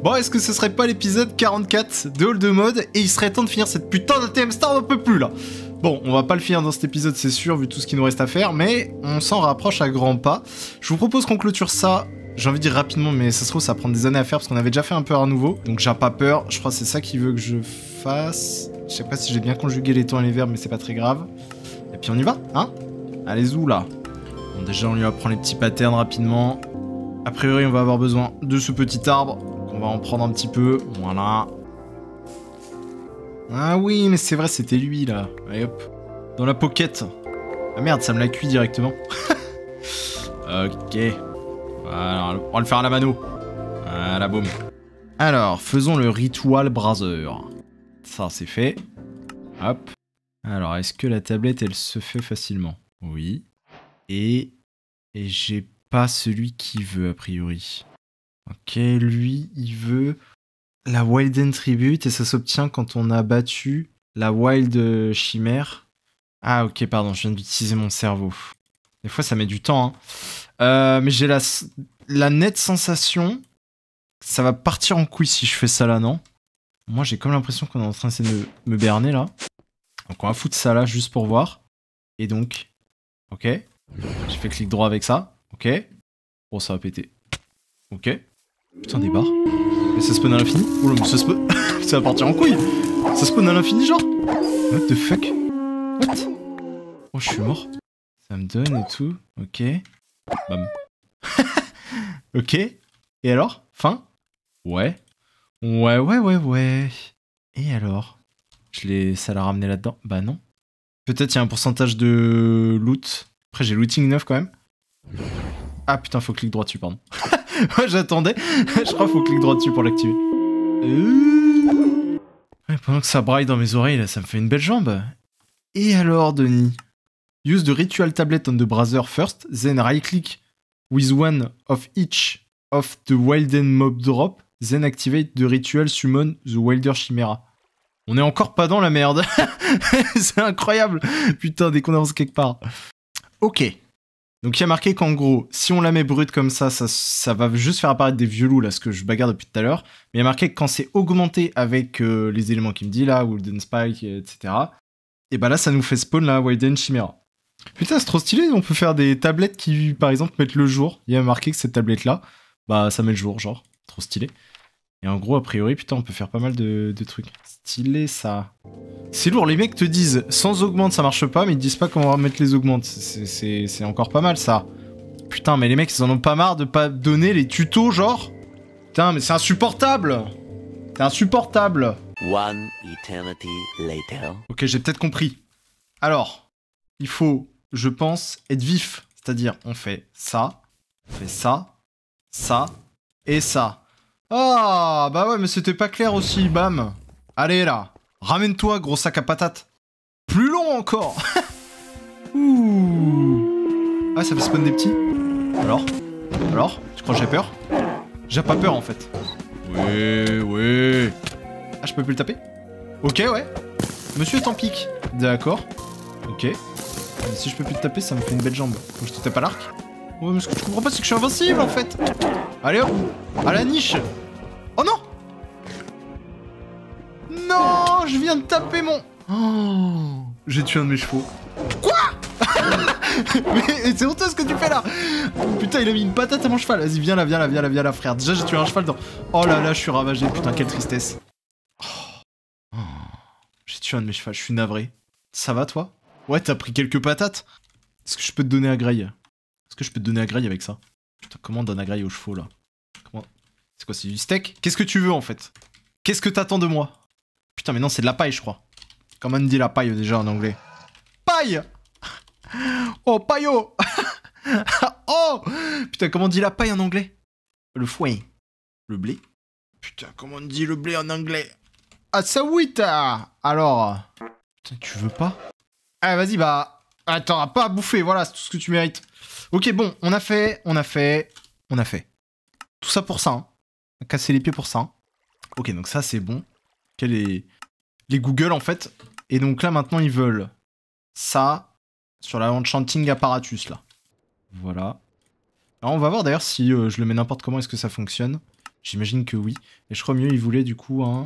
Bon, est-ce que ce serait pas l'épisode 44 de Hold the Mode et il serait temps de finir cette putain d'ATM Star, on n'en peut plus là. Bon, on va pas le finir dans cet épisode, c'est sûr, vu tout ce qu'il nous reste à faire, mais on s'en rapproche à grands pas. Je vous propose qu'on clôture ça, j'ai envie de dire rapidement, mais ça se trouve, ça va prendre des années à faire parce qu'on avait déjà fait un peu à nouveau. Donc j'ai pas peur, je crois que c'est ça qu'il veut que je fasse. Je sais pas si j'ai bien conjugué les temps et les verbes, mais c'est pas très grave. Et puis on y va, hein? Allez, où là? Bon, déjà, on lui apprend les petits patterns rapidement. A priori, on va avoir besoin de ce petit arbre. On va en prendre un petit peu, voilà. Ah oui, mais c'est vrai, c'était lui, là. Allez, hop. Dans la pocket. Ah merde, ça me l'a cuit directement. Ok. Voilà, on va le faire à la mano. Voilà, boum. Alors, faisons le Ritual Brother. Ça, c'est fait. Hop. Alors, est-ce que la tablette, elle se fait facilement? Oui. Et j'ai pas celui qui veut, a priori. Ok, lui, il veut la Wilden Tribute et ça s'obtient quand on a battu la Wild Chimère. Ah, ok, pardon, je viens d'utiliser mon cerveau. Des fois, ça met du temps, hein. Mais j'ai la nette sensation que ça va partir en couille si je fais ça là, non? Moi, j'ai comme l'impression qu'on est en train d'essayer de me berner, là. Donc, on va foutre ça là, juste pour voir. Et donc, ok. J'ai fait clic droit avec ça. Ok. Bon, ça va péter. Ok. Putain, des barres. Et ça spawn à l'infini? Oh là, mais ça spawn... ça va partir en couille. Ça spawn à l'infini, genre? What the fuck? What? Oh, je suis mort. Ça me donne et tout. Ok. Bam. Ok. Et alors? Fin? Ouais. Ouais. Et alors? Ça l'a ramené là-dedans? Bah non. Peut-être il y a un pourcentage de loot. Après, j'ai looting 9 quand même. Ah putain, faut clic droit dessus, pardon. Ouais, j'attendais. Je crois qu'il faut clic droit dessus pour l'activer. Ouais, pendant que ça braille dans mes oreilles, là, ça me fait une belle jambe. Et alors, Denis? Use the ritual tablet on the browser first, then right-click with one of each of the Wilden mob drop, then activate the ritual summon the Wilder Chimera. On est encore pas dans la merde. C'est incroyable. Putain, dès qu'on avance quelque part. Ok. Donc il y a marqué qu'en gros, si on la met brute comme ça va juste faire apparaître des vieux loups, là, ce que je bagarre depuis tout à l'heure. Mais il y a marqué que quand c'est augmenté avec les éléments qu'il me dit, là, Wilden Spike, etc. Et bah là, ça nous fait spawn, la Wilden Chimera. Putain, c'est trop stylé, on peut faire des tablettes qui, par exemple, mettent le jour. Il y a marqué que cette tablette-là, bah ça met le jour, genre. Trop stylé. Et en gros, a priori, putain, on peut faire pas mal de trucs. Stylé, ça. C'est lourd, les mecs te disent, sans augmente, ça marche pas, mais ils te disent pas comment on va mettre les augmentes. C'est encore pas mal, ça. Putain, mais les mecs, ils en ont pas marre de pas donner les tutos, genre. Putain, mais c'est insupportable. C'est insupportable. One eternity later. Ok, j'ai peut-être compris. Alors, il faut, je pense, être vif. C'est-à-dire, on fait ça, ça, et ça. Ah, bah ouais, mais c'était pas clair aussi, bam. Allez, là. Ramène-toi, gros sac à patates. Plus long encore. Ouh. Ah, ça fait spawn des petits. Alors, tu crois que j'ai peur? J'ai pas peur, en fait. Oui. Ah, je peux plus le taper? Ok, ouais. Monsieur est en pique. D'accord. Ok. Mais si je peux plus te taper, ça me fait une belle jambe. Faut que je te tape à l'arc. Ouais, mais ce que je comprends pas, c'est que je suis invincible, en fait. Allez, hop. À la niche. Oh non! Non! Je viens de taper mon... Oh, j'ai tué un de mes chevaux. Quoi? Mais c'est honteux ce que tu fais là! Putain, il a mis une patate à mon cheval. Vas-y, viens là, frère. Déjà, j'ai tué un cheval dans... Oh là là, je suis ravagé. Putain, quelle tristesse. Oh. J'ai tué un de mes chevaux, je suis navré. Ça va, toi? Ouais, t'as pris quelques patates? Est-ce que je peux te donner à graille? Est-ce que je peux te donner à graille avec ça? Putain, comment on donne à graille aux chevaux, là? Comment... C'est quoi, c'est du steak? Qu'est-ce que tu veux, en fait? Qu'est-ce que t'attends de moi? Putain, mais non, c'est de la paille, je crois. Comment on dit la paille, déjà, en anglais? Paille! Oh, paillot! Oh! Putain, comment on dit la paille en anglais? Le foin. Le blé? Putain, comment on dit le blé en anglais? Ah, ça oui, t'as... Alors... Putain, tu veux pas? Ah, vas-y, bah... Attends, pas à bouffer, voilà, c'est tout ce que tu mérites. Ok, bon, on a fait. Tout ça pour ça, hein. On a cassé les pieds pour ça. Hein. Ok, donc ça, c'est bon. Ok, les Google, en fait. Et donc là, maintenant, ils veulent ça sur la Enchanting Apparatus, là. Voilà. Alors, on va voir, d'ailleurs, si je le mets n'importe comment, est-ce que ça fonctionne. J'imagine que oui. Et je crois mieux, il voulait du coup un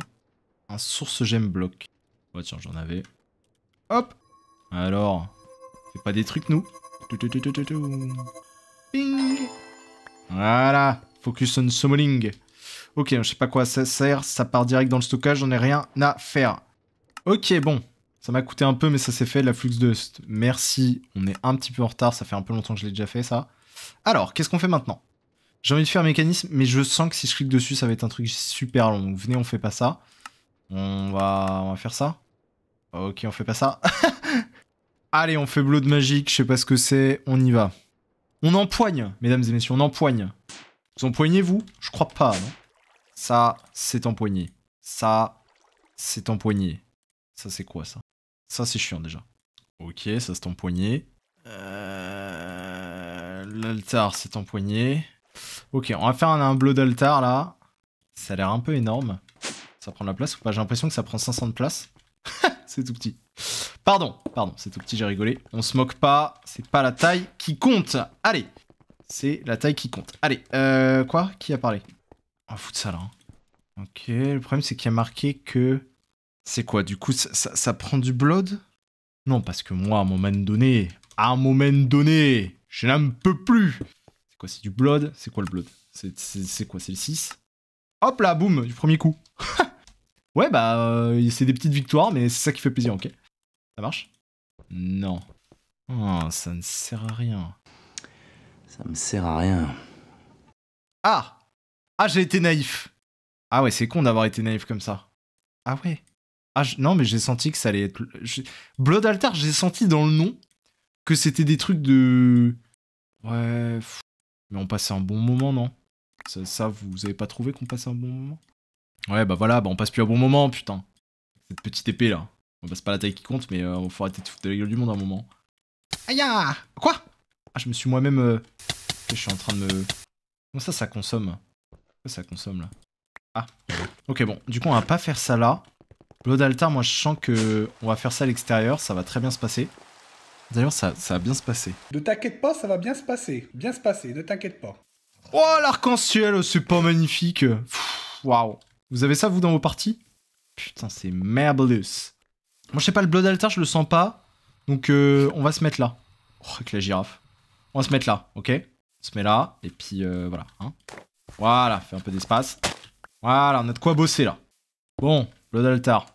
source gemme bloc. Oh tiens, j'en avais. Hop. Alors, fais pas des trucs, nous. Ping. Voilà. Focus on summoning. Ok, je sais pas quoi ça sert. Ça part direct dans le stockage, j'en ai rien à faire. Ok, bon. Ça m'a coûté un peu, mais ça s'est fait, la Flux Dust. Merci. On est un petit peu en retard, ça fait un peu longtemps que je l'ai déjà fait, ça. Alors, qu'est-ce qu'on fait maintenant? J'ai envie de faire un mécanisme, mais je sens que si je clique dessus, ça va être un truc super long. Donc venez, on fait pas ça. On va faire ça. Ok, on fait pas ça. Allez, on fait Blood magique, je sais pas ce que c'est, on y va. On empoigne, mesdames et messieurs, on empoigne. Vous empoignez, vous? Je crois pas, non? Ça, c'est empoigné. Ça, c'est empoigné. Ça, c'est quoi, ça? Ça, c'est chiant, déjà. Ok, ça, c'est empoigné. L'altar, c'est empoigné. Ok, on va faire un Blood altar, là. Ça a l'air un peu énorme. Ça prend de la place ou pas? J'ai l'impression que ça prend 500 de place. C'est tout petit. Pardon, c'est tout petit, j'ai rigolé. On se moque pas, c'est pas la taille qui compte. Allez, c'est la taille qui compte. Allez, quoi? Qui a parlé? On va foutre ça là. Hein. Ok, le problème c'est qu'il y a marqué que... C'est quoi, du coup, ça prend du blood? Non, parce que moi, à un moment donné, je n'en peux plus. C'est quoi, c'est du blood? C'est quoi le blood? C'est quoi, c'est le 6? Hop là, boum, du premier coup. Ouais, bah, c'est des petites victoires, mais c'est ça qui fait plaisir, ok. Ça marche? Non. Oh, ça ne sert à rien. Ça me sert à rien. Ah! Ah, j'ai été naïf. Ah ouais, c'est con d'avoir été naïf comme ça. Ah ouais. Ah, non, mais j'ai senti que ça allait être... Blood Altar, j'ai senti dans le nom que c'était des trucs de... Ouais... Mais on passait un bon moment, non? Ça, vous avez pas trouvé qu'on passait un bon moment? Ouais, bah voilà, bah on passe plus un bon moment, putain. Cette petite épée, là. Bah, c'est pas la taille qui compte, mais faut arrêter de foutre de la gueule du monde un moment. Aïe! Quoi? Ah, je me suis moi-même... Je suis en train de me... Comment ça consomme? Pourquoi ça consomme, là? Ah. Ok, bon. Du coup, on va pas faire ça là. Blood Altar, moi, je sens que on va faire ça à l'extérieur. Ça va très bien se passer. D'ailleurs, ça va bien se passer. Ne t'inquiète pas, ça va bien se passer. Bien se passer, ne t'inquiète pas. Oh, l'arc-en-ciel, c'est pas magnifique. Waouh. Vous avez ça, vous, dans vos parties? Putain, c'est marvelous. Moi, je sais pas, le Blood Altar, je le sens pas. Donc, on va se mettre là. Oh, avec la girafe. On va se mettre là, ok? On se met là, et puis voilà. Hein. Voilà, fait un peu d'espace. Voilà, on a de quoi bosser, là. Bon, Blood Altar.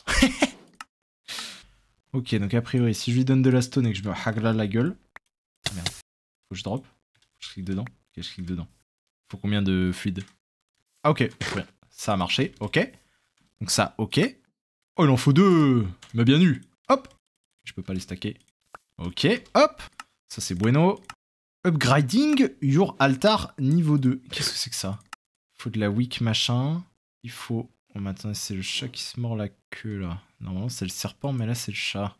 Ok, donc a priori, si je lui donne de la stone et que je me hagla la gueule... Ah, merde. Faut que je drop? Je clique dedans? Ok, je clique dedans. Faut combien de fluide? Ah, ok. Ouais. Ça a marché, ok. Donc ça, ok. Oh, il en faut 2. Il m'a bien eu. Hop. Je peux pas les stacker. Ok, hop. Ça, c'est bueno. Upgrading your altar niveau 2. Qu'est-ce que c'est que ça? Il faut de la weak machin. Il faut... Oh, maintenant, c'est le chat qui se mord la queue, là. Normalement, c'est le serpent, mais là, c'est le chat.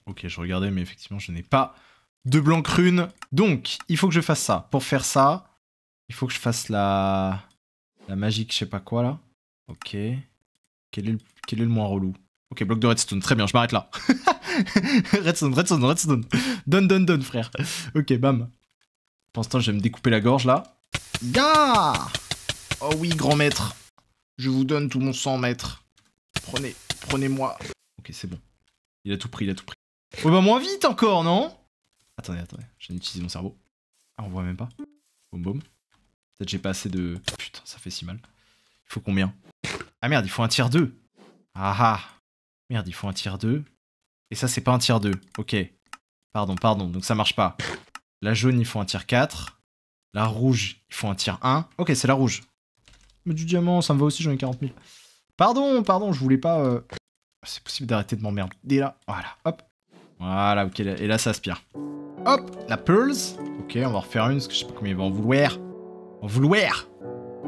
Ok, je regardais, mais effectivement, je n'ai pas de blanc rune. Donc, il faut que je fasse ça. Pour faire ça, il faut que je fasse la magique, je sais pas quoi, là. Ok. Quel est le moins relou? Ok, bloc de redstone. Très bien, je m'arrête là. Redstone. Donne, frère. Ok, bam. Pour l'instant, je vais me découper la gorge, là. Ya! Oh oui, grand maître. Je vous donne tout mon sang, maître. Prenez-moi. Ok, c'est bon. Il a tout pris. Oh bah moins vite encore, non? Attendez. Je viens d'utiliser mon cerveau. Ah, on voit même pas. Boum. Peut-être j'ai pas assez de... Putain, ça fait si mal. Il faut combien? Ah merde, il faut un tiers 2. Ah. Merde, il faut un tiers 2. Et ça, c'est pas un tiers 2. Ok. Pardon. Donc ça marche pas. La jaune, il faut un tiers 4. La rouge, il faut un tiers 1. Ok, c'est la rouge. Mais du diamant, ça me va aussi, j'en ai 40 000. Pardon, je voulais pas... C'est possible d'arrêter de m'emmerder là. Voilà, hop. Voilà, ok, et là, ça aspire. Hop, la pearls. Ok, on va en refaire une, parce que je sais pas combien il va en vouloir.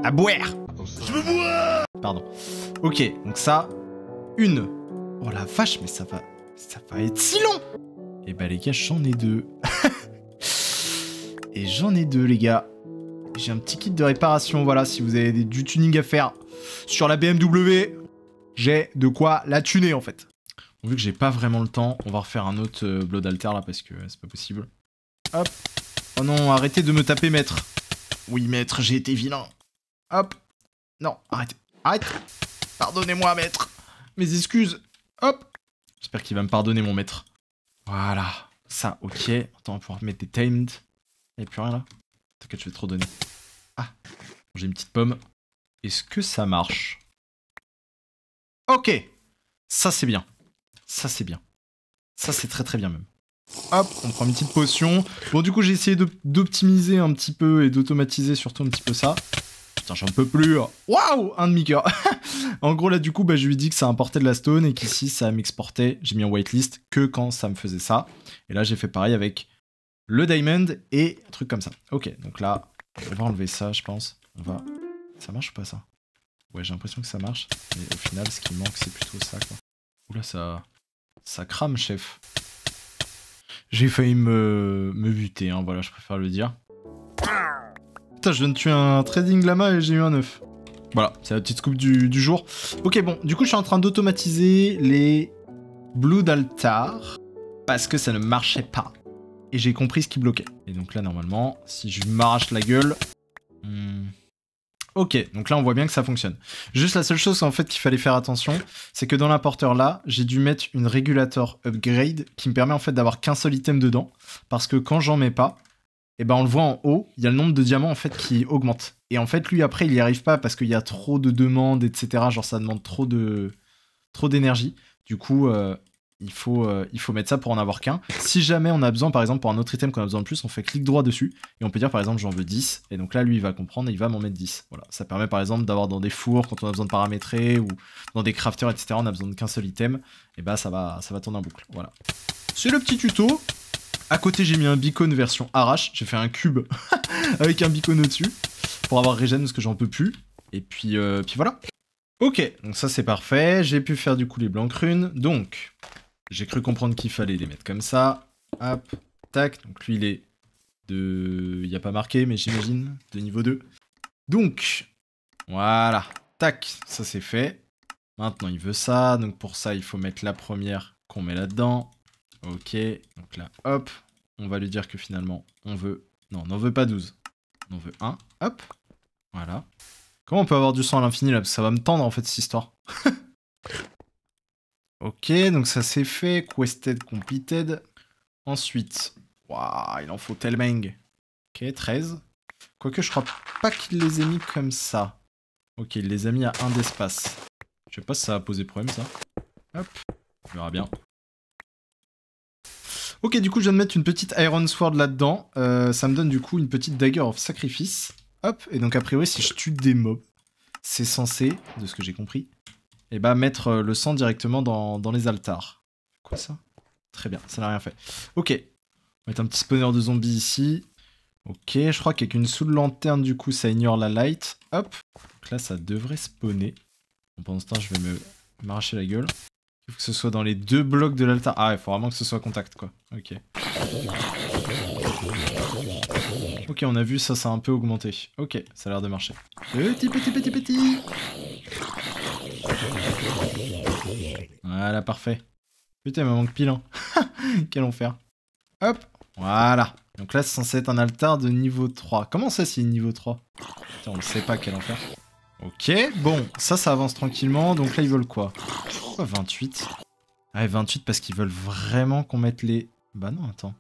À boire. Je veux boire. Pardon. Ok, donc ça, une. Oh la vache, mais ça va être si long. Et bah les gars, j'en ai 2. Et j'en ai 2, les gars. J'ai un petit kit de réparation, voilà, si vous avez du tuning à faire sur la BMW, j'ai de quoi la tuner, en fait. Bon, vu que j'ai pas vraiment le temps, on va refaire un autre Blood Altar, là, parce que c'est pas possible. Hop. Oh non, arrêtez de me taper, maître. Oui, maître, j'ai été vilain. Hop. Non, arrêtez. Arrête. Pardonnez-moi, maître. Mes excuses. Hop. J'espère qu'il va me pardonner, mon maître. Voilà. Ça, ok. Attends, on va pouvoir mettre des tamed. Y'a plus rien là? T'inquiète, je vais trop donner. Ah. J'ai une petite pomme. Est-ce que ça marche? Ok. Ça, c'est bien. Ça, c'est bien. Ça, c'est très très bien même. Hop, on prend une petite potion. Bon, du coup, j'ai essayé d'optimiser un petit peu et d'automatiser surtout un petit peu ça. Putain, j'en peux plus. Waouh, un demi-cœur. En gros, là, du coup, bah, je lui ai dit que ça importait de la stone et qu'ici, ça m'exportait. J'ai mis en whitelist que quand ça me faisait ça. Et là, j'ai fait pareil avec le diamond et un truc comme ça. Ok, donc là, on va enlever ça, je pense. On va... Ça marche ou pas, ça? Ouais, j'ai l'impression que ça marche. Mais au final, ce qui manque, c'est plutôt ça, quoi. Oula, ça crame, chef. J'ai failli me buter, hein, voilà, je préfère le dire. Putain, je viens de tuer un trading lama et j'ai eu un œuf. Voilà, c'est la petite scoop du jour. Ok, bon, du coup, je suis en train d'automatiser les Blood Altar parce que ça ne marchait pas. Et j'ai compris ce qui bloquait. Et donc là, normalement, si je m'arrache la gueule... Ok, donc là on voit bien que ça fonctionne. Juste la seule chose en fait qu'il fallait faire attention, c'est que dans l'importeur là, j'ai dû mettre une régulator upgrade qui me permet en fait d'avoir qu'un seul item dedans. Parce que quand j'en mets pas, et ben on le voit en haut, il y a le nombre de diamants en fait qui augmente. Et en fait lui après il y arrive pas parce qu'il y a trop de demandes, etc. Genre ça demande trop d'énergie. Du coup il faut mettre ça pour en avoir qu'un. Si jamais on a besoin, par exemple, pour un autre item qu'on a besoin de plus, on fait clic droit dessus, et on peut dire, par exemple, j'en veux 10, et donc là, lui, il va comprendre, et il va m'en mettre 10. Voilà, ça permet, par exemple, d'avoir dans des fours, quand on a besoin de paramétrer, ou dans des crafters, etc., on a besoin qu'un seul item, et bah, ça va tourner en boucle, voilà. C'est le petit tuto. À côté, j'ai mis un beacon version arrache, j'ai fait un cube avec un beacon au-dessus, pour avoir regen, parce que j'en peux plus, et puis voilà. Ok, donc ça, c'est parfait, j'ai pu faire, du coup, les blancs runes, donc... J'ai cru comprendre qu'il fallait les mettre comme ça. Hop, tac. Donc lui, il est de... Il n'y a pas marqué, mais j'imagine, de niveau 2. Donc, voilà. Tac, ça c'est fait. Maintenant, il veut ça. Donc pour ça, il faut mettre la première qu'on met là-dedans. Ok, donc là, hop. On va lui dire que finalement, on veut... Non, on n'en veut pas 12. On en veut 1. Hop, voilà. Comment on peut avoir du sang à l'infini là? Parce que ça va me tendre en fait, cette histoire. Ok, donc ça c'est fait. Quested completed. Ensuite, waouh, il en faut tellement. Ok, 13. Quoique je crois pas qu'il les ait mis comme ça. Ok, il les a mis à 1 d'espace. Je sais pas si ça va poser problème ça. Hop, on verra bien. Ok, du coup je viens de mettre une petite Iron Sword là-dedans. Ça me donne du coup une petite Dagger of Sacrifice. Hop, et donc a priori si je tue des mobs, c'est censé, de ce que j'ai compris, et bah mettre le sang directement dans les altars. Quoi ça? Très bien, ça n'a rien fait. Ok, on va mettre un petit spawner de zombies ici. Ok, je crois qu'avec une sous-lanterne du coup ça ignore la light. Hop, donc là ça devrait spawner. Bon, pendant ce temps je vais m'arracher la gueule. Il faut que ce soit dans les 2 blocs de l'altar. Ah ouais, il faut vraiment que ce soit contact quoi. Ok. Ok, on a vu ça, ça a un peu augmenté. Ok, ça a l'air de marcher. Petit. Voilà, parfait. Putain, il me manque pile, hein. Quel enfer. Hop, voilà. Donc là, c'est censé être un altar de niveau 3. Comment ça, c'est niveau 3? Putain, on ne sait pas, quel enfer. Ok, bon, ça avance tranquillement. Donc là, ils veulent quoi? Pourquoi 28? Ah, 28 parce qu'ils veulent vraiment qu'on mette les... Bah non, attends.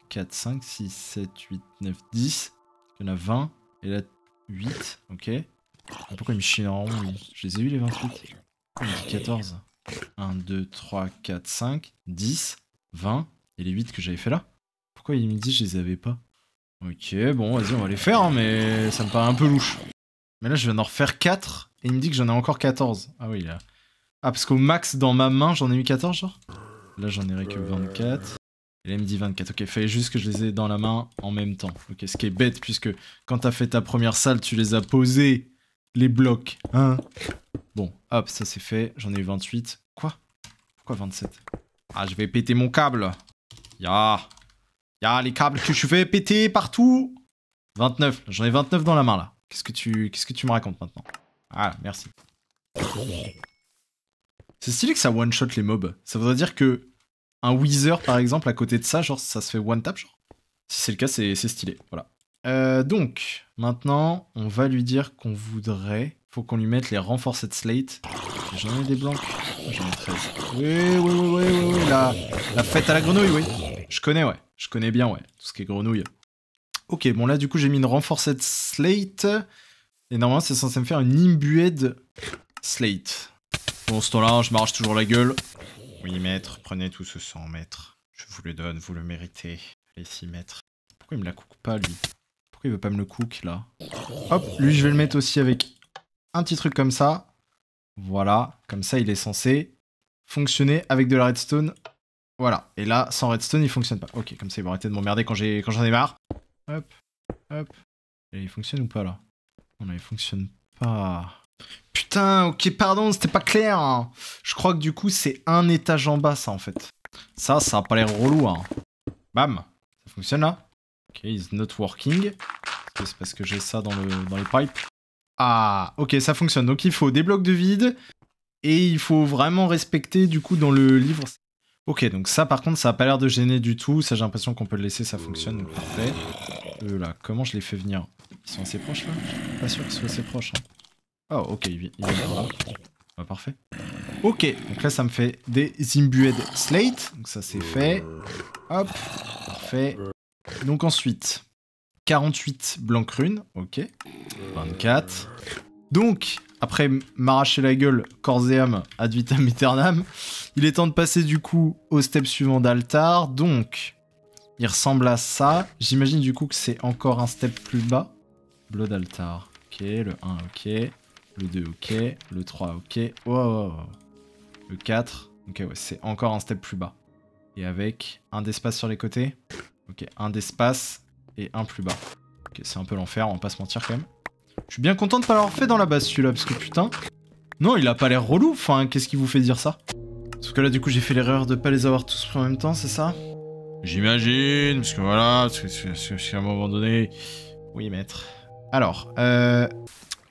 4, 5, 6, 7, 8, 9, 10. Il y en a 20. Et là, 8. Ok. Pourquoi il me chie en rond, lui? Je les ai eu, les 28. Pourquoi il me dit 14? 1, 2, 3, 4, 5, 10, 20. Et les 8 que j'avais fait là? Pourquoi il me dit que je les avais pas? Ok, bon, vas-y, on va les faire, hein, mais ça me paraît un peu louche. Mais là, je viens d'en refaire 4. Et il me dit que j'en ai encore 14. Ah oui, là. Ah, parce qu'au max, dans ma main, j'en ai eu 14, genre? Là, j'en ai que 24. Et là, il me dit 24. Ok, il fallait juste que je les ai dans la main en même temps. Ok, ce qui est bête, puisque quand t'as fait ta première salle, tu les as posés, les blocs. Hein? Bon, hop, ça c'est fait. J'en ai eu 28. Quoi? Pourquoi 27? Ah, je vais péter mon câble. Ya, les câbles que je fais péter partout. 29. J'en ai 29 dans la main, là. Qu'est-ce que tu me racontes maintenant? Ah, merci. C'est stylé que ça one-shot les mobs. Ça voudrait dire que un Wither, par exemple, à côté de ça, genre, ça se fait one-tap, genre. Si c'est le cas, c'est stylé, voilà. Donc, maintenant, on va lui dire qu'on voudrait faut qu'on lui mette les Reinforced Slate. J'en ai des blancs. J'en ai 13. Oui. La fête à la grenouille, oui. Je connais, ouais. Je connais bien, ouais. Tout ce qui est grenouille. Ok, bon là, du coup, j'ai mis une Reinforced Slate. Et normalement, c'est censé me faire une Imbued Slate. Bon, ce temps-là, je m'arrache toujours la gueule. Oui, maître, prenez tout ce 100, maître. Je vous le donne, vous le méritez. Allez, 6 maîtres. Pourquoi il me la cook pas, lui? Pourquoi il veut pas me le cook, là? Hop, lui, je vais le mettre aussi avec un petit truc comme ça. Voilà, comme ça, il est censé fonctionner avec de la redstone. Voilà, et là, sans redstone, il fonctionne pas. Ok, comme ça, il va arrêter de m'emmerder quand j'en ai marre. Hop. Et il fonctionne ou pas, là? Non, il fonctionne pas... Putain, ok, pardon, c'était pas clair. Hein. Je crois que du coup, c'est un étage en bas, ça, en fait. Ça a pas l'air relou. Hein. Bam. Ça fonctionne, là. Ok, it's not working. C'est parce que j'ai ça dans les pipes. Ah, ok, ça fonctionne. Donc, il faut des blocs de vide. Et il faut vraiment respecter, du coup, dans le livre. Ok, donc ça, par contre, ça a pas l'air de gêner du tout. Ça, j'ai l'impression qu'on peut le laisser, ça fonctionne. Donc, parfait. Là, comment je les fais venir? Ils sont assez proches, là? Je suis pas sûr qu'ils soient assez proches. Hein. Oh, ok, il vient par là. Ah, parfait. Ok, donc là, ça me fait des Imbued Slate. Donc ça, c'est fait. Hop, parfait. Donc ensuite, 48 blanc rune. Ok. 24. Donc, après m'arracher la gueule, corps et âme, ad vitam aeternam, il est temps de passer du coup au step suivant d'altar. Donc, il ressemble à ça. J'imagine du coup que c'est encore un step plus bas. Blood altar. Ok, le 1, ok. Le 2, ok. Le 3, ok. Wow. Le 4. Ok, ouais, c'est encore un step plus bas. Et avec un d'espace sur les côtés. Ok, un d'espace et un plus bas. Ok, c'est un peu l'enfer, on va pas se mentir quand même. Je suis bien content de pas l'avoir fait dans la base celui-là, parce que putain... Non, il a pas l'air relou, enfin, qu'est-ce qui vous fait dire ça? Parce que là, du coup, j'ai fait l'erreur de pas les avoir tous pris en même temps, c'est ça? J'imagine, parce que voilà, parce qu'à un moment donné... Oui, maître. Alors,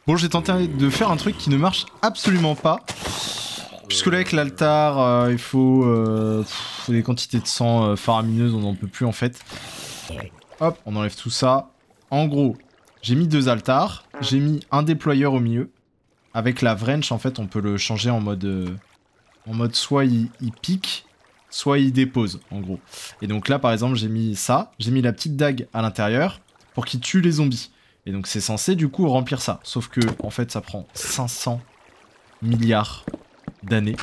bon, j'ai tenté de faire un truc qui ne marche absolument pas. Puisque là, avec l'altar, il faut des quantités de sang faramineuses, on n'en peut plus en fait. Hop, on enlève tout ça. En gros, j'ai mis 2 altars, j'ai mis un déployeur au milieu. Avec la wrench, en fait, on peut le changer en mode soit il pique, soit il dépose, en gros. Et donc là, par exemple, j'ai mis ça, j'ai mis la petite dague à l'intérieur pour qu'il tue les zombies. Et donc c'est censé du coup remplir ça. Sauf que en fait ça prend 500 milliards d'années.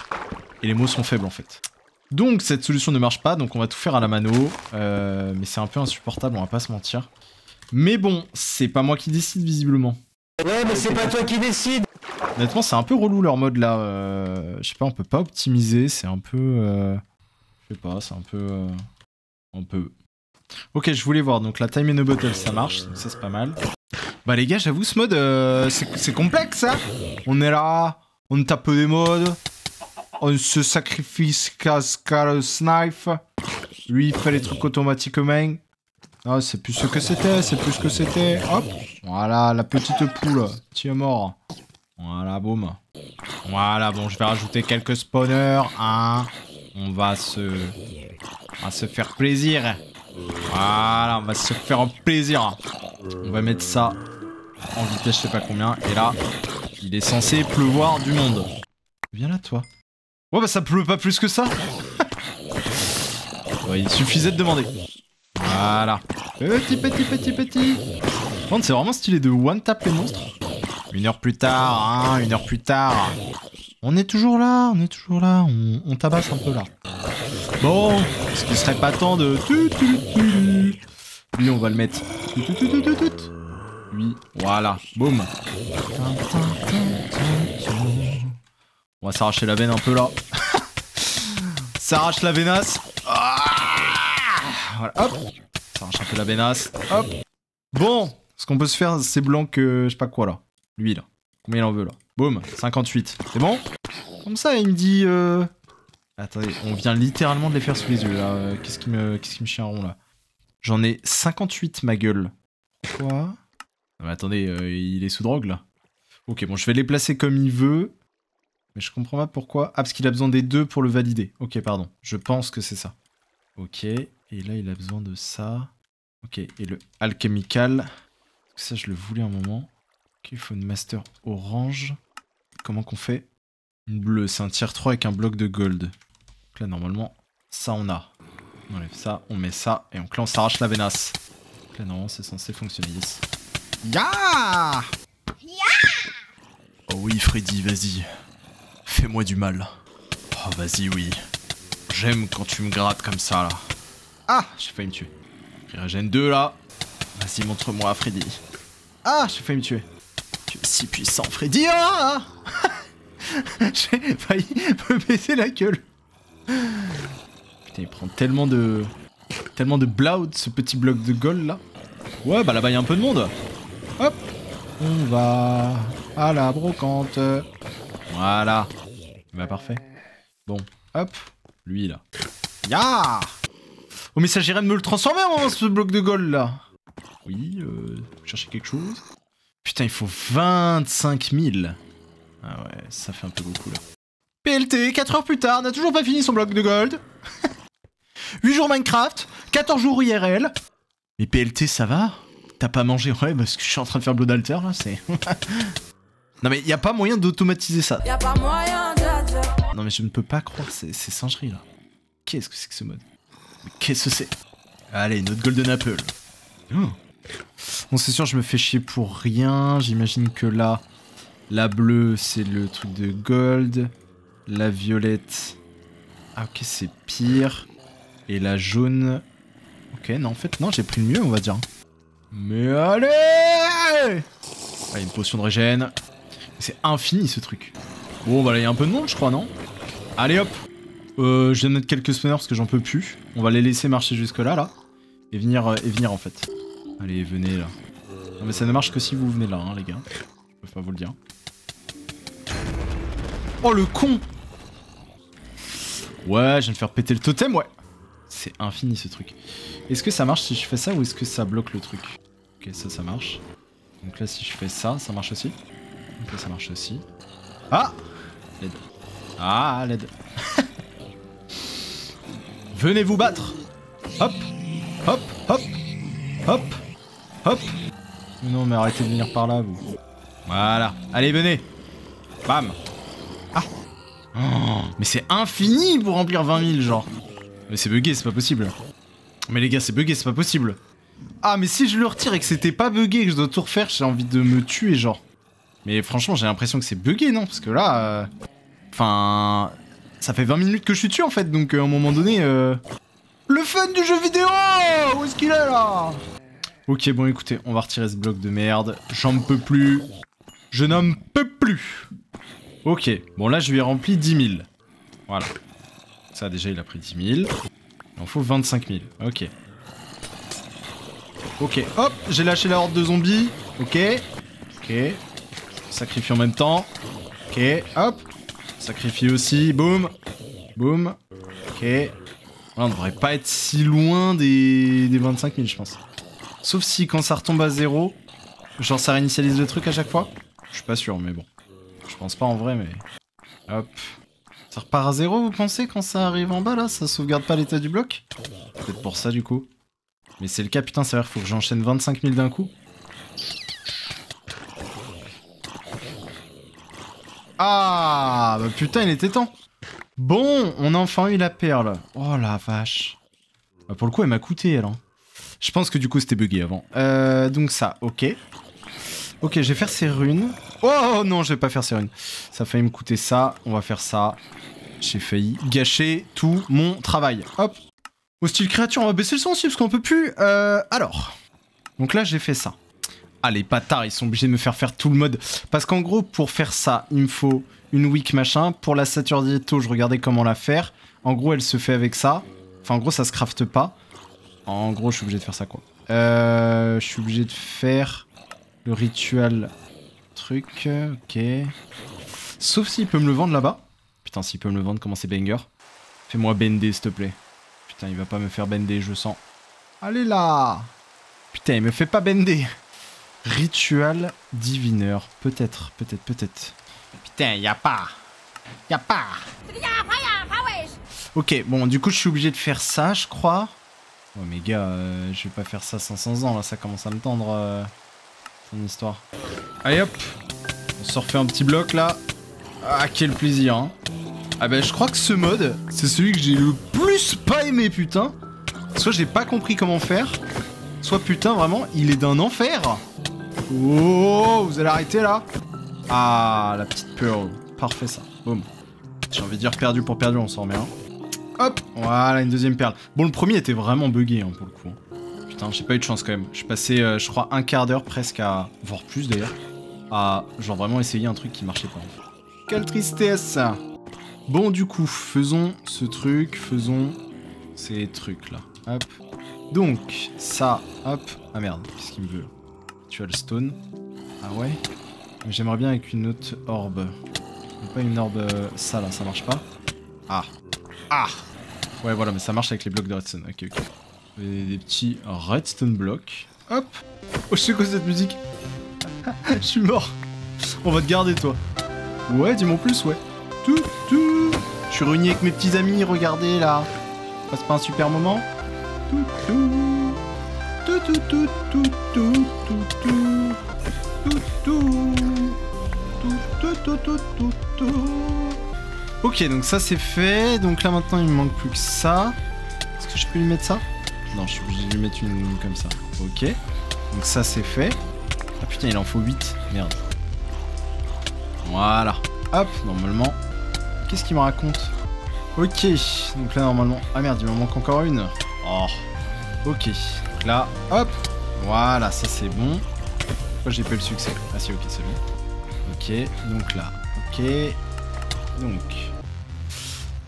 Et les mots sont faibles en fait. Donc cette solution ne marche pas, donc on va tout faire à la mano. Mais c'est un peu insupportable, on va pas se mentir. Mais bon, c'est pas moi qui décide visiblement. Ouais mais c'est pas toi qui décide. Honnêtement c'est un peu relou leur mode là. Je sais pas, on peut pas optimiser, c'est un peu... Je sais pas, c'est un peu... Ok, je voulais voir, donc la time in a bottle ça marche, donc ça c'est pas mal. Bah les gars, j'avoue ce mode, c'est complexe hein. On est là, on tape des modes, on se sacrifie car snipe. Lui il fait les trucs automatiquement. Ah c'est plus ce que c'était, c'est plus ce que c'était. Hop, voilà la petite poule, tu es mort. Voilà, boum. Voilà, bon je vais rajouter quelques spawners, hein. On va se faire plaisir. Voilà, on va se faire un plaisir. On va mettre ça en vitesse je sais pas combien. Et là, il est censé pleuvoir du monde. Viens là toi. Ouais bah ça pleut pas plus que ça. Ouais, il suffisait de demander. Voilà. Petit. Par contre c'est vraiment stylé de one tap les monstres. 1 heure plus tard, hein, 1 heure plus tard. On est toujours là, on tabasse un peu là. Bon, est-ce qu'il serait pas temps de... Lui, on va le mettre... Lui, voilà, boum. On va s'arracher la veine un peu là. S'arrache la venasse. Voilà, hop. S'arrache un peu la venasse, hop. Bon, ce qu'on peut se faire, c'est blanc que... Je sais pas quoi là. Lui là. Combien il en veut là? Boum, 58. C'est bon? Comme ça, il me dit... Attendez, on vient littéralement de les faire sous les yeux là. Qu'est-ce qui me chie un rond là? J'en ai 58 ma gueule. Quoi? Non mais attendez, il est sous drogue là. Ok, bon je vais les placer comme il veut. Mais je comprends pas pourquoi. Ah parce qu'il a besoin des 2 pour le valider. Ok pardon, je pense que c'est ça. Ok, et là il a besoin de ça. Ok, et le alchemical. Ça je le voulais un moment. Ok, il faut une master orange. Comment qu'on fait? Une bleue, c'est un tier 3 avec un bloc de gold. Donc là, normalement, ça on a. On enlève ça, on met ça, et donc là, on s'arrache la venasse. Donc là, normalement, c'est censé fonctionner. Yes. Ya! Oh oui, Freddy, vas-y. Fais-moi du mal. Oh, vas-y, oui. J'aime quand tu me grattes comme ça, là. Ah, j'ai failli me tuer. Régène 2, là. Vas-y, montre-moi, Freddy. Ah, j'ai failli me tuer. Tu es si puissant, Freddy. Ah! J'ai failli me baisser la gueule. Putain, il prend tellement de blood, ce petit bloc de gold, là. Ouais, bah là-bas, il y a un peu de monde. Hop. On va à la brocante. Voilà. Bah, parfait. Bon, hop. Lui, là. Ya! Oh, mais ça s'agirait de me le transformer, hein, ce bloc de gold, là. Oui, chercher quelque chose. Putain, il faut 25 000. Ah ouais, ça fait un peu beaucoup, là. PLT, 4 heures plus tard, n'a toujours pas fini son bloc de gold. 8 jours Minecraft, 14 jours IRL. Mais PLT, ça va? T'as pas mangé? Ouais, parce que je suis en train de faire Blood Alter, là, c'est... Non mais y a pas moyen d'automatiser ça. Y a pas moyen de... Non mais je ne peux pas croire, c'est singerie, là. Qu'est-ce que c'est que ce mode? Mais qu'est-ce que c'est? Allez, notre Golden Apple. Oh. Bon, c'est sûr, je me fais chier pour rien. J'imagine que là, la bleue, c'est le truc de gold. La violette... Ah ok, c'est pire. Et la jaune... Ok, non, en fait, non, j'ai pris le mieux, on va dire. Mais allez! Ah, une potion de régène. C'est infini, ce truc. Bon, bah là, il y a un peu de monde, je crois, non? Allez, hop. Je viens de mettre quelques spawners parce que j'en peux plus. On va les laisser marcher jusque là, là. Et venir en fait. Allez, venez, là. Non, mais ça ne marche que si vous venez là, hein, les gars. Je peux pas vous le dire. Oh, le con! Ouais, je viens de faire péter le totem, ouais. C'est infini, ce truc. Est-ce que ça marche si je fais ça ou est-ce que ça bloque le truc? Ok, ça marche. Donc là, si je fais ça, ça marche aussi. Donc là, ça marche aussi. Ah! LED. Ah, LED. Venez vous battre! Hop! Hop! Hop! Hop! Hop! Non, mais arrêtez de venir par là, vous. Voilà. Allez, venez! Bam! Ah! Oh, mais c'est infini pour remplir 20 000, genre. Mais c'est bugué, c'est pas possible. Mais les gars, c'est bugué, c'est pas possible. Ah, mais si je le retire et que c'était pas bugué, que je dois tout refaire, j'ai envie de me tuer, genre. Mais franchement, j'ai l'impression que c'est bugué, non? Parce que là... Enfin... Ça fait 20 minutes que je suis dessus, en fait, donc à un moment donné... Le fun du jeu vidéo! Où est-ce qu'il est, là? Ok, bon, écoutez, on va retirer ce bloc de merde. J'en peux plus. Je n'en peux plus. Ok, bon, là, je lui ai rempli 10 000. Voilà. Ça, déjà, il a pris 10 000. Il en faut 25 000. Ok. Ok, hop, j'ai lâché la horde de zombies. Ok. Ok. Sacrifie en même temps. Ok, hop. Sacrifie aussi. Boum. Boum. Ok. Là, on devrait pas être si loin des 25 000, je pense. Sauf si quand ça retombe à 0, genre ça réinitialise le truc à chaque fois. Je suis pas sûr, mais bon. Je pense pas en vrai, mais... Hop. Ça repart à 0, vous pensez, quand ça arrive en bas, là? Ça sauvegarde pas l'état du bloc? Peut-être pour ça, du coup. Mais c'est le cas, putain, ça veut dire qu'il faut que j'enchaîne 25 000 d'un coup. Ah, bah putain, il était temps. Bon, on a enfin eu la perle. Oh la vache. Bah pour le coup, elle m'a coûté, alors. Je pense que du coup, c'était bugué avant. Donc ça, ok. Ok, je vais faire ces runes. Oh non, je vais pas faire ces runes. Ça a failli me coûter ça. On va faire ça. J'ai failli gâcher tout mon travail. Hop. Au style créature, on va baisser le son aussi parce qu'on peut plus. Alors. Donc là, j'ai fait ça. Ah, les bâtards, ils sont obligés de me faire tout le mode. Parce qu'en gros, pour faire ça, il me faut une wick machin. Pour la Saturdieto, je regardais comment la faire. En gros, elle se fait avec ça. Enfin, en gros, ça se crafte pas. En gros, je suis obligé de faire ça, quoi. Je suis obligé de faire le rituel truc. Ok. Sauf s'il peut me le vendre là-bas. Putain, s'il peut me le vendre, comment c'est banger. Fais-moi bender, s'il te plaît. Putain, il va pas me faire bender, je sens. Allez là! Putain, il me fait pas bender. Ritual divineur. Peut-être. Putain, y a pas. Ok, bon, du coup, je suis obligé de faire ça, je crois. Ouais, mais gars, je vais pas faire ça 500 ans, là, ça commence à me tendre. Ton histoire. Allez hop. On se refait un petit bloc là. Ah, quel plaisir, hein. Ah bah je crois que ce mode, c'est celui que j'ai le plus pas aimé, putain. Soit j'ai pas compris comment faire, soit putain vraiment, il est d'un enfer. Oh, vous allez arrêter là. Ah, la petite pearl. Parfait ça. Boum. J'ai envie de dire perdu pour perdu, on s'en remet un. Hop, voilà, une deuxième perle. Bon, le premier était vraiment bugué, hein, pour le coup. Putain, j'ai pas eu de chance quand même. Je suis passé, je crois, un quart d'heure presque à... voire plus d'ailleurs. À genre vraiment essayer un truc qui marchait pas. Quelle tristesse. Bon, du coup, faisons ce truc, faisons ces trucs là. Hop. Donc, ça, hop. Ah merde, qu'est-ce qu'il me veut? Ritual Stone. Ah ouais. J'aimerais bien avec une autre orbe. Pas une orbe... ça là, ça marche pas. Ah. Ah. Ouais, voilà, mais ça marche avec les blocs de redstone. Ok, ok. Des petits redstone blocks. Hop. Oh, je sais quoi cette musique. Je suis mort. On va te garder, toi. Ouais, dis-moi en plus, ouais. Tout. Je suis réuni avec mes petits amis, regardez là. Passe pas un super moment. Ok, donc ça c'est fait. Donc là maintenant il me manque plus que ça. Est-ce que je peux lui mettre ça? Non, je suis obligé de lui mettre une comme ça. Ok. Donc ça c'est fait. Ah putain, il en faut 8. Merde. Voilà. Hop, normalement. Qu'est-ce qu'il me raconte? Ok. Donc là normalement... Ah merde, il m'en manque encore une. Oh. Ok. Donc là, hop. Voilà, ça c'est bon. Pourquoi j'ai pas eu le succès? Ah si, ok, c'est bon. Ok, donc là. Ok. Donc...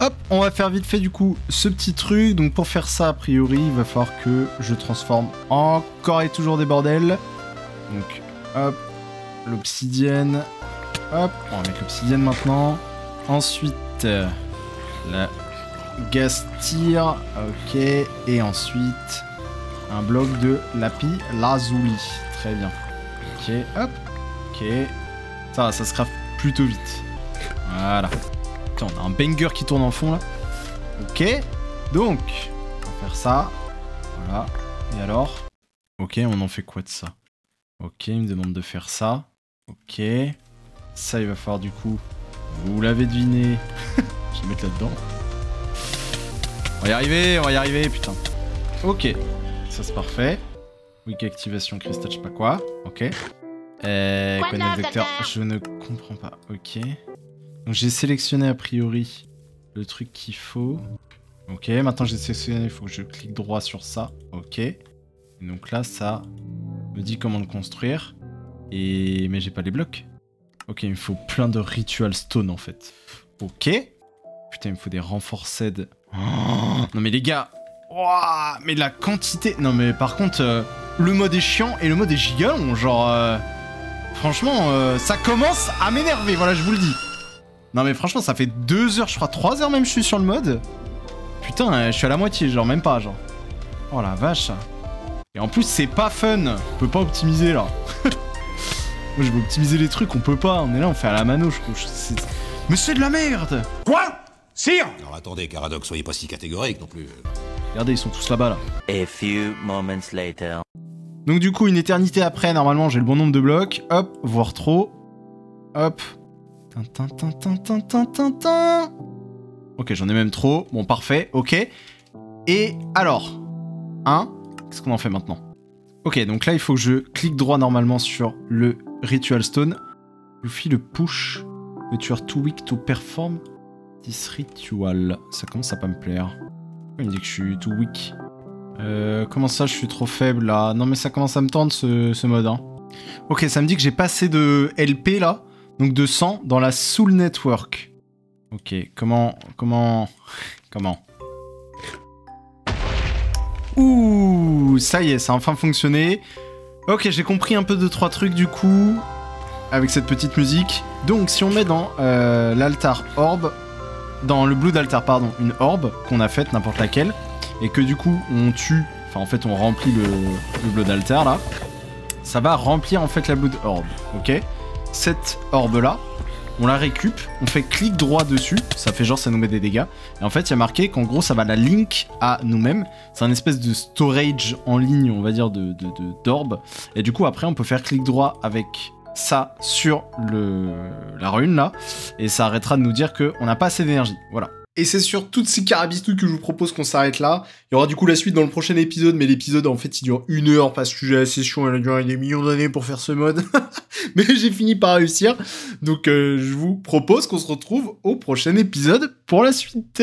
Hop, on va faire vite fait du coup ce petit truc. Donc pour faire ça, a priori, il va falloir que je transforme encore et toujours des bordels. Donc, hop, l'obsidienne. Hop, on va mettre l'obsidienne maintenant. Ensuite, la gastir. Ok, et ensuite, un bloc de lapis lazuli. Très bien. Ok, hop. Ok. Ça se craft plutôt vite. Voilà. Putain, on a un banger qui tourne en fond là. Ok. Donc, on va faire ça. Voilà. Et alors? Ok, on en fait quoi de ça? Ok, il me demande de faire ça. Ok. Ça, il va falloir du coup... Vous l'avez deviné. Je vais mettre là-dedans. On va y arriver, putain. Ok. Ça, c'est parfait. Weak activation cristal, je sais pas quoi. Ok. Connect vecteur, je ne comprends pas. Ok. Donc j'ai sélectionné a priori le truc qu'il faut. Ok, maintenant j'ai sélectionné, il faut que je clique droit sur ça. Ok. Et donc là, ça me dit comment le construire. Mais j'ai pas les blocs. Ok, il me faut plein de ritual stone en fait. Ok. Putain, il me faut des renforced. Oh, non mais les gars. Oh, mais la quantité... Non mais par contre, le mode est chiant et le mode est giga long. Genre... Franchement, ça commence à m'énerver, voilà, je vous le dis. Non mais franchement, ça fait 2 heures, je crois 3 heures même je suis sur le mode. Putain, je suis à la moitié, genre même pas, genre. Oh la vache. Et en plus, c'est pas fun. On peut pas optimiser, là. Moi, je veux optimiser les trucs, on peut pas. On est là, on fait à la mano, je trouve. Mais c'est de la merde. Quoi? Sire? Alors attendez, Caradoc, soyez pas si catégorique non plus. Regardez, ils sont tous là-bas, là. A few moments later. Donc du coup, une éternité après, normalement, j'ai le bon nombre de blocs. Hop, voire trop. Hop. Ok, j'en ai même trop. Bon, parfait, ok. Et alors, qu'est-ce qu'on en fait maintenant? Ok, donc là, il faut que je clique droit normalement sur le Ritual Stone. You feel le push, but you are too weak to perform this ritual. Ça commence à pas me plaire. Il me dit que je suis too weak. Comment ça, je suis trop faible là? Non mais ça commence à me tendre ce mode. Hein. Ok, ça me dit que j'ai pas assez de LP là. Donc de 100 dans la Soul Network. Ok, comment... Ouh, ça y est, ça a enfin fonctionné. Ok, j'ai compris un peu 2-3 trucs du coup. Avec cette petite musique. Donc si on met dans l'altar orbe... Dans le blue d'altar, pardon, une orbe qu'on a faite, n'importe laquelle. Et que du coup, on tue... Enfin, en fait, on remplit le bleu d'altar, là. Ça va remplir, en fait, la blood orb, ok? Cette orbe-là, on la récup, on fait clic droit dessus, ça fait genre ça nous met des dégâts. Et en fait, il y a marqué qu'en gros, ça va la link à nous-mêmes. C'est un espèce de storage en ligne, on va dire, d'orbe. Et du coup, après, on peut faire clic droit avec ça sur la rune là. Et ça arrêtera de nous dire qu'on n'a pas assez d'énergie. Voilà. Et c'est sur toutes ces carabistouilles que je vous propose qu'on s'arrête là. Il y aura du coup la suite dans le prochain épisode, mais l'épisode en fait il dure 1 heure parce que la session elle a duré des millions d'années pour faire ce mode. Mais j'ai fini par réussir. Donc je vous propose qu'on se retrouve au prochain épisode pour la suite.